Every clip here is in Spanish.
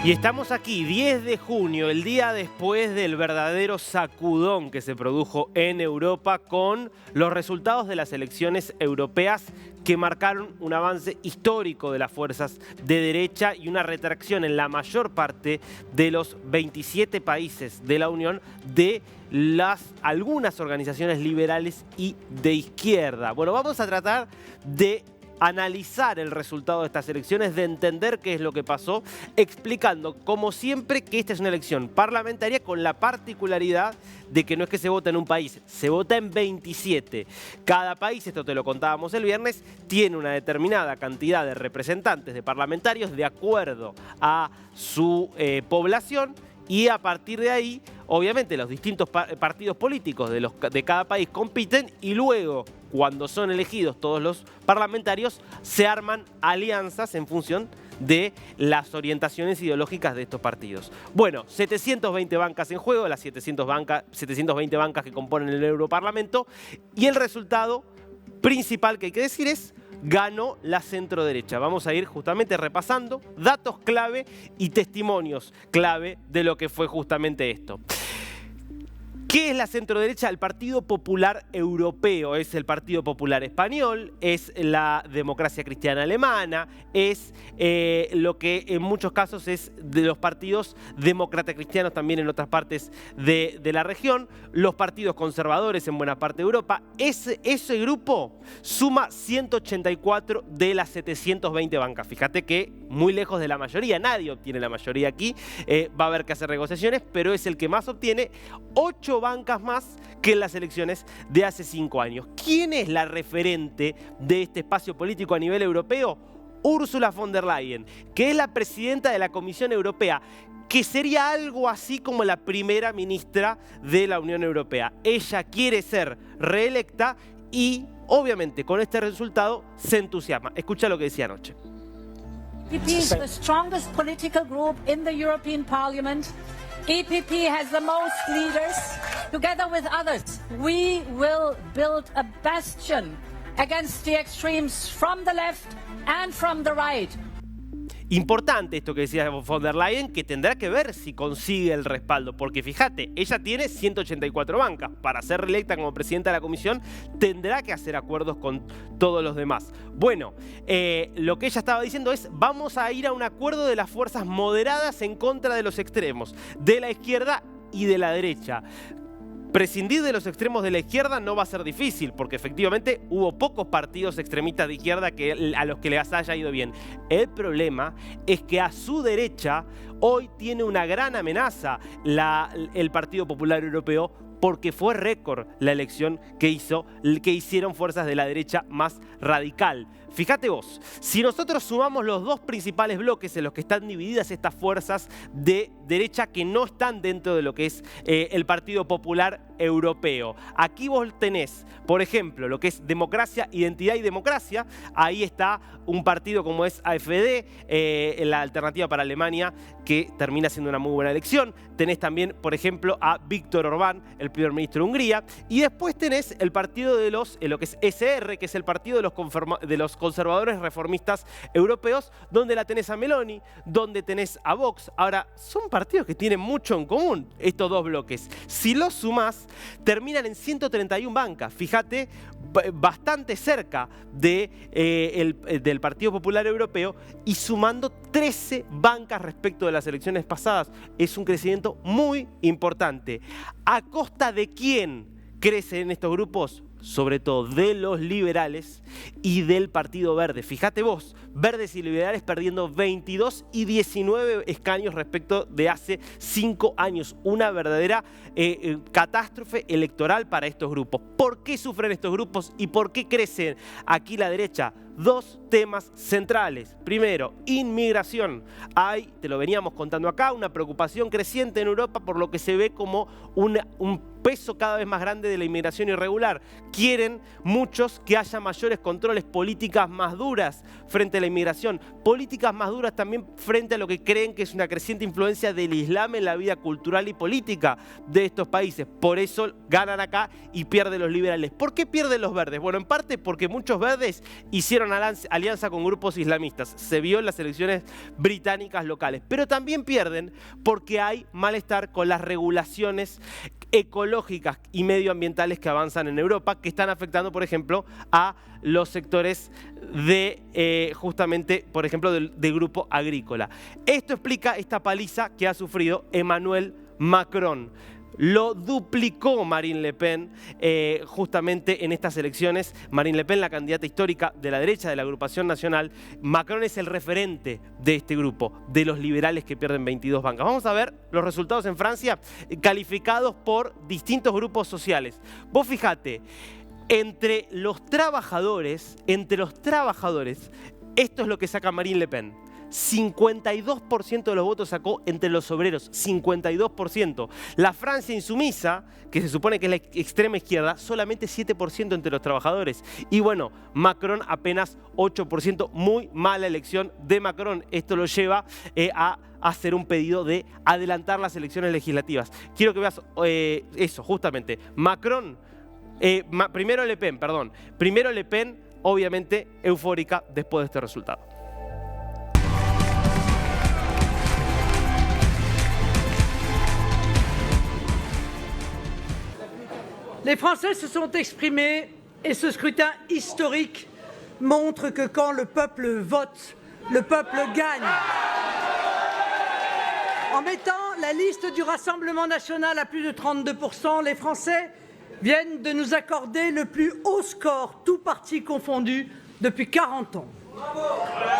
Y estamos aquí, 10 de junio, el día después del verdadero sacudón que se produjo en Europa con los resultados de las elecciones europeas que marcaron un avance histórico de las fuerzas de derecha y una retracción en la mayor parte de los 27 países de la Unión de algunas organizaciones liberales y de izquierda. Bueno, vamos a tratar de analizar el resultado de estas elecciones, de entender qué es lo que pasó, explicando, como siempre, que esta es una elección parlamentaria con la particularidad de que no es que se vota en un país, se vota en 27. Cada país, esto te lo contábamos el viernes, tiene una determinada cantidad de representantes, de parlamentarios, de acuerdo a su población, y a partir de ahí, obviamente, los distintos partidos políticos de cada país compiten y luego, cuando son elegidos todos los parlamentarios, se arman alianzas en función de las orientaciones ideológicas de estos partidos. Bueno, 720 bancas en juego, las 720 bancas que componen el Europarlamento, y el resultado principal que hay que decir es: ganó la centroderecha. Vamos a ir justamente repasando datos clave y testimonios clave de lo que fue justamente esto. ¿Qué es la centroderecha? El Partido Popular Europeo, es el Partido Popular Español, es la Democracia Cristiana Alemana, es lo que en muchos casos es de los partidos demócratas cristianos también en otras partes de la región, los partidos conservadores en buena parte de Europa. Ese grupo suma 184 de las 720 bancas. Fíjate que muy lejos de la mayoría, nadie obtiene la mayoría aquí, va a haber que hacer negociaciones, pero es el que más obtiene, 8 bancas más que en las elecciones de hace 5 años. ¿Quién es la referente de este espacio político a nivel europeo? Ursula von der Leyen, que es la presidenta de la Comisión Europea, que sería algo así como la primera ministra de la Unión Europea. Ella quiere ser reelecta y, obviamente, con este resultado se entusiasma. Escucha lo que decía anoche. EPP is the strongest political group in the European Parliament. EPP has the most leaders. Together with others, we will build a bastion against the extremes from the left and from the right. Importante esto que decía von der Leyen, que tendrá que ver si consigue el respaldo, porque fíjate, ella tiene 184 bancas. Para ser reelecta como presidenta de la Comisión tendrá que hacer acuerdos con todos los demás. Bueno, lo que ella estaba diciendo es: vamos a ir a un acuerdo de las fuerzas moderadas en contra de los extremos, de la izquierda y de la derecha. Prescindir de los extremos de la izquierda no va a ser difícil, porque efectivamente hubo pocos partidos extremistas de izquierda a los que les haya ido bien. El problema es que a su derecha hoy tiene una gran amenaza el Partido Popular Europeo, porque fue récord la elección que hicieron fuerzas de la derecha más radical. Fíjate vos, si nosotros sumamos los dos principales bloques en los que están divididas estas fuerzas de derecha que no están dentro de lo que es el Partido Popular Europeo. Aquí vos tenés, por ejemplo, lo que es democracia, identidad y democracia. Ahí está un partido como es AfD, la Alternativa para Alemania, que termina siendo una muy buena elección. Tenés también, por ejemplo, a Víctor Orbán, el primer ministro de Hungría. Y después tenés el partido de lo que es SR, que es el partido de los conservadores reformistas europeos, donde la tenés a Meloni, donde tenés a Vox. Ahora, son partidos que tienen mucho en común, estos dos bloques. Si los sumás, terminan en 131 bancas. Fíjate, bastante cerca del Partido Popular Europeo, y sumando 13 bancas respecto de las elecciones pasadas. Es un crecimiento muy importante. ¿A costa de quién crecen estos grupos? Sobre todo de los liberales y del Partido Verde. Fíjate vos, verdes y liberales perdiendo 22 y 19 escaños respecto de hace 5 años. Una verdadera catástrofe electoral para estos grupos. ¿Por qué sufren estos grupos y por qué crecen aquí la derecha? Dos temas centrales. Primero, inmigración. Hay, te lo veníamos contando acá, una preocupación creciente en Europa por lo que se ve como un peso cada vez más grande de la inmigración irregular. Quieren muchos que haya mayores controles, políticas más duras frente a la inmigración, políticas más duras también frente a lo que creen que es una creciente influencia del Islam en la vida cultural y política de estos países. Por eso ganan acá y pierden los liberales. ¿Por qué pierden los verdes? Bueno, en parte porque muchos verdes hicieron hicieron alianza con grupos islamistas. Se vio en las elecciones británicas locales. Pero también pierden porque hay malestar con las regulaciones ecológicas y medioambientales que avanzan en Europa, que están afectando, por ejemplo, a los sectores de, justamente, por ejemplo, del grupo agrícola. Esto explica esta paliza que ha sufrido Emmanuel Macron. Lo duplicó Marine Le Pen justamente en estas elecciones. Marine Le Pen, la candidata histórica de la derecha de la agrupación nacional. Macron es el referente de este grupo, de los liberales que pierden 22 bancas. Vamos a ver los resultados en Francia calificados por distintos grupos sociales. Vos fijate, entre los trabajadores, esto es lo que saca Marine Le Pen. 52% de los votos sacó entre los obreros, 52%. La Francia insumisa, que se supone que es la extrema izquierda, solamente 7% entre los trabajadores. Y bueno, Macron apenas 8%, muy mala elección de Macron. Esto lo lleva a hacer un pedido de adelantar las elecciones legislativas. Quiero que veas eso, justamente. Macron, primero Le Pen, obviamente eufórica después de este resultado. Les Français se sont exprimés et ce scrutin historique montre que quand le peuple vote, le peuple gagne. En mettant la liste du Rassemblement national à plus de 32%, les Français viennent de nous accorder le plus haut score, tous partis confondus, depuis 40 ans.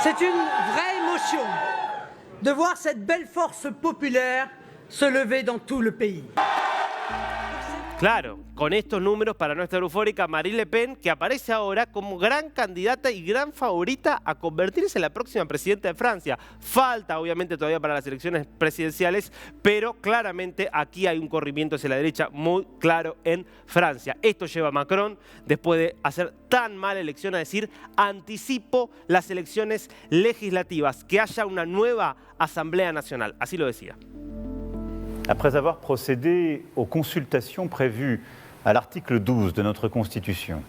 C'est une vraie émotion de voir cette belle force populaire se lever dans tout le pays. Claro, con estos números para nuestra eufórica Marine Le Pen, que aparece ahora como gran candidata y gran favorita a convertirse en la próxima presidenta de Francia. Falta, obviamente, todavía para las elecciones presidenciales, pero claramente aquí hay un corrimiento hacia la derecha muy claro en Francia. Esto lleva a Macron, después de hacer tan mala elección, a decir: anticipo las elecciones legislativas, que haya una nueva Asamblea Nacional. Así lo decía. Après avoir procédé aux consultations prévues à l'article 12 de notre Constitution,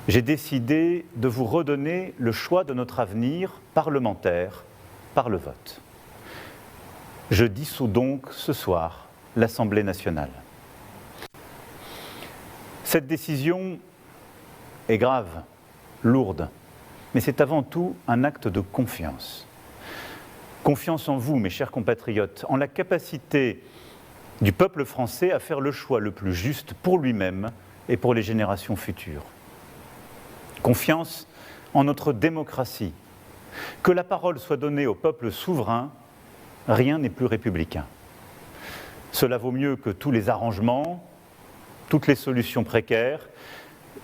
j'ai décidé de vous redonner le choix de notre avenir parlementaire par le vote. Je dissous donc ce soir l'Assemblée nationale. Cette décision est grave, lourde, mais c'est avant tout un acte de confiance. Confiance en vous, mes chers compatriotes, en la capacité du peuple français à faire le choix le plus juste pour lui-même et pour les générations futures. Confiance en notre démocratie. Que la parole soit donnée au peuple souverain, rien n'est plus républicain. Cela vaut mieux que tous les arrangements, toutes les solutions précaires.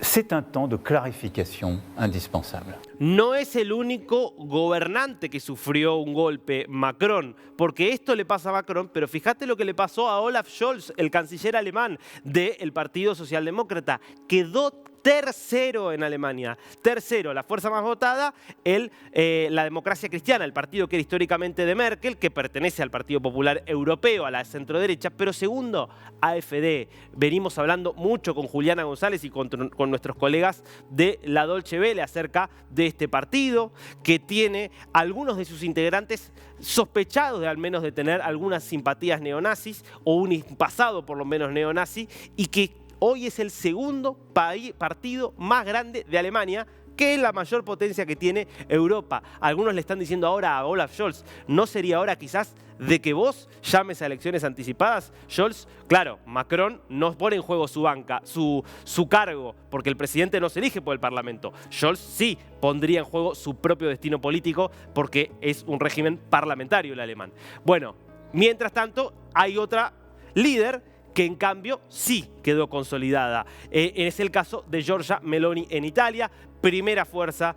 C'est un temps de clarificación indispensable. No es el único gobernante que sufrió un golpe, Macron, porque esto le pasa a Macron, pero fíjate lo que le pasó a Olaf Scholz, el canciller alemán del Partido Socialdemócrata. Quedó tercero en Alemania. Tercero, la fuerza más votada, la Democracia Cristiana, el partido que era históricamente de Merkel, que pertenece al Partido Popular Europeo, a la centroderecha. Pero segundo, AfD. Venimos hablando mucho con Juliana González y con nuestros colegas de la Deutsche Welle acerca de este partido, que tiene algunos de sus integrantes sospechados de al menos de tener algunas simpatías neonazis o un pasado por lo menos neonazi, y que hoy es el segundo partido más grande de Alemania, que es la mayor potencia que tiene Europa. Algunos le están diciendo ahora a Olaf Scholz: ¿no sería hora quizás de que vos llames a elecciones anticipadas? Scholz, claro, Macron no pone en juego su banca, su cargo, porque el presidente no se elige por el Parlamento. Scholz sí pondría en juego su propio destino político, porque es un régimen parlamentario el alemán. Bueno, mientras tanto, hay otra líder que en cambio sí quedó consolidada. Es el caso de Giorgia Meloni en Italia, primera fuerza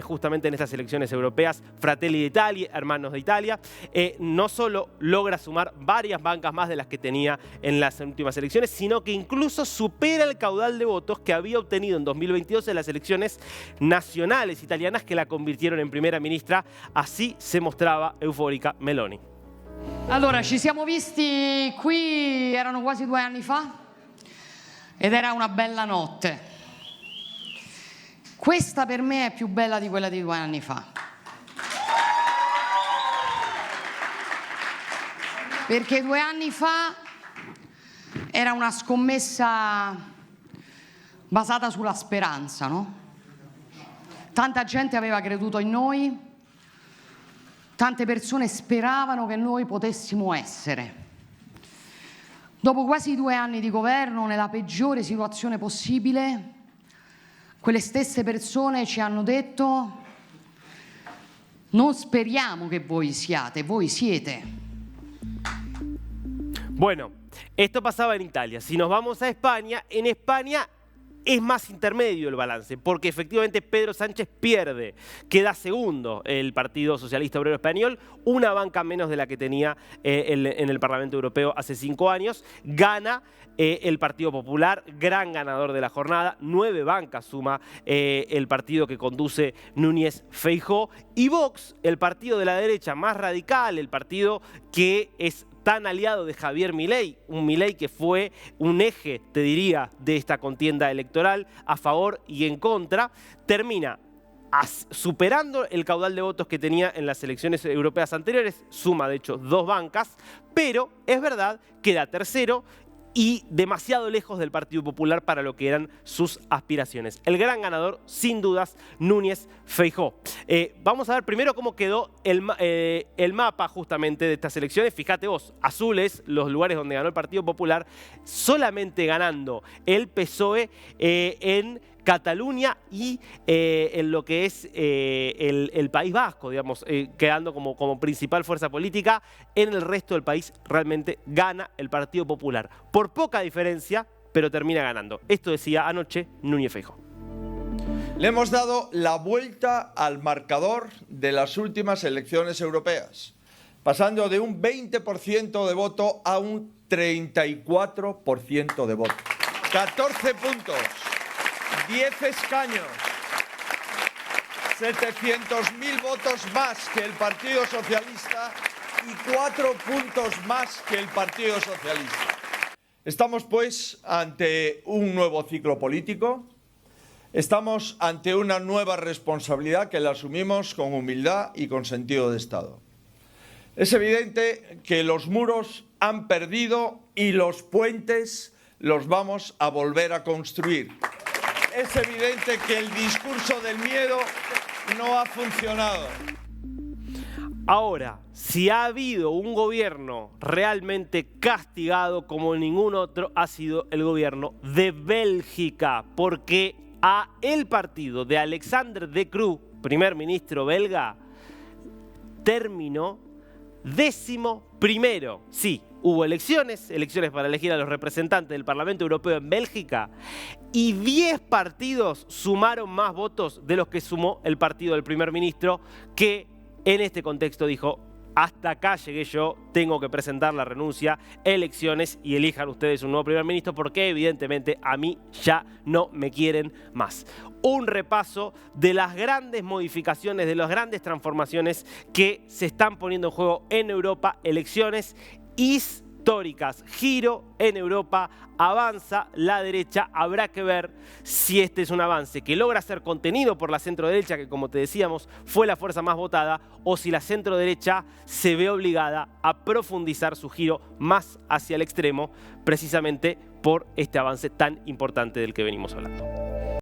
justamente en estas elecciones europeas, Fratelli d'Italia, Hermanos de Italia. No solo logra sumar varias bancas más de las que tenía en las últimas elecciones, sino que incluso supera el caudal de votos que había obtenido en 2022 en las elecciones nacionales italianas, que la convirtieron en primera ministra. Así se mostraba eufórica Meloni. Allora, ci siamo visti qui, erano quasi 2 anni fa, ed era una bella notte. Questa per me è più bella di quella di 2 anni fa. Perché 2 anni fa era una scommessa basata sulla speranza, no? Tanta gente aveva creduto in noi, tante persone speravano che noi potessimo essere. Dopo quasi 2 anni di governo, nella peggiore situazione possibile, quelle stesse persone ci hanno detto: non speriamo che voi siate, voi siete. Bueno, esto pasaba en Italia. Si nos vamos a España, en España es más intermedio el balance, porque efectivamente Pedro Sánchez pierde, queda segundo el Partido Socialista Obrero Español, una banca menos de la que tenía en el Parlamento Europeo hace 5 años, gana el Partido Popular, gran ganador de la jornada, 9 bancas suma el partido que conduce Núñez Feijóo, y Vox, el partido de la derecha más radical, el partido que es tan aliado de Javier Milei, un Milei que fue un eje, te diría, de esta contienda electoral, a favor y en contra, termina superando el caudal de votos que tenía en las elecciones europeas anteriores, suma de hecho 2 bancas, pero es verdad, queda tercero y demasiado lejos del Partido Popular para lo que eran sus aspiraciones. El gran ganador, sin dudas, Núñez Feijóo. Vamos a ver primero cómo quedó el mapa justamente de estas elecciones. Fíjate vos, azules los lugares donde ganó el Partido Popular, solamente ganando el PSOE en Cataluña y en lo que es el País Vasco, digamos, quedando como principal fuerza política. En el resto del país realmente gana el Partido Popular. Por poca diferencia, pero termina ganando. Esto decía anoche Núñez Feijóo. Le hemos dado la vuelta al marcador de las últimas elecciones europeas, pasando de un 20% de voto a un 34% de voto. 14 puntos. 10 escaños, 700.000 votos más que el Partido Socialista y 4 puntos más que el Partido Socialista. Estamos, pues, ante un nuevo ciclo político. Estamos ante una nueva responsabilidad que la asumimos con humildad y con sentido de Estado. Es evidente que los muros han perdido y los puentes los vamos a volver a construir. Es evidente que el discurso del miedo no ha funcionado. Ahora, si ha habido un gobierno realmente castigado como ningún otro, ha sido el gobierno de Bélgica, porque a el partido de Alexander De Croo, primer ministro belga, terminó 11º. Sí, hubo elecciones para elegir a los representantes del Parlamento Europeo en Bélgica, y 10 partidos sumaron más votos de los que sumó el partido del primer ministro, que en este contexto dijo: hasta acá llegué yo, tengo que presentar la renuncia, elecciones y elijan ustedes un nuevo primer ministro, porque evidentemente a mí ya no me quieren más. Un repaso de las grandes modificaciones, de las grandes transformaciones que se están poniendo en juego en Europa, elecciones históricas. Giro en Europa, avanza la derecha. Habrá que ver si este es un avance que logra ser contenido por la centro-derecha, que como te decíamos fue la fuerza más votada, o si la centro-derecha se ve obligada a profundizar su giro más hacia el extremo, precisamente por este avance tan importante del que venimos hablando.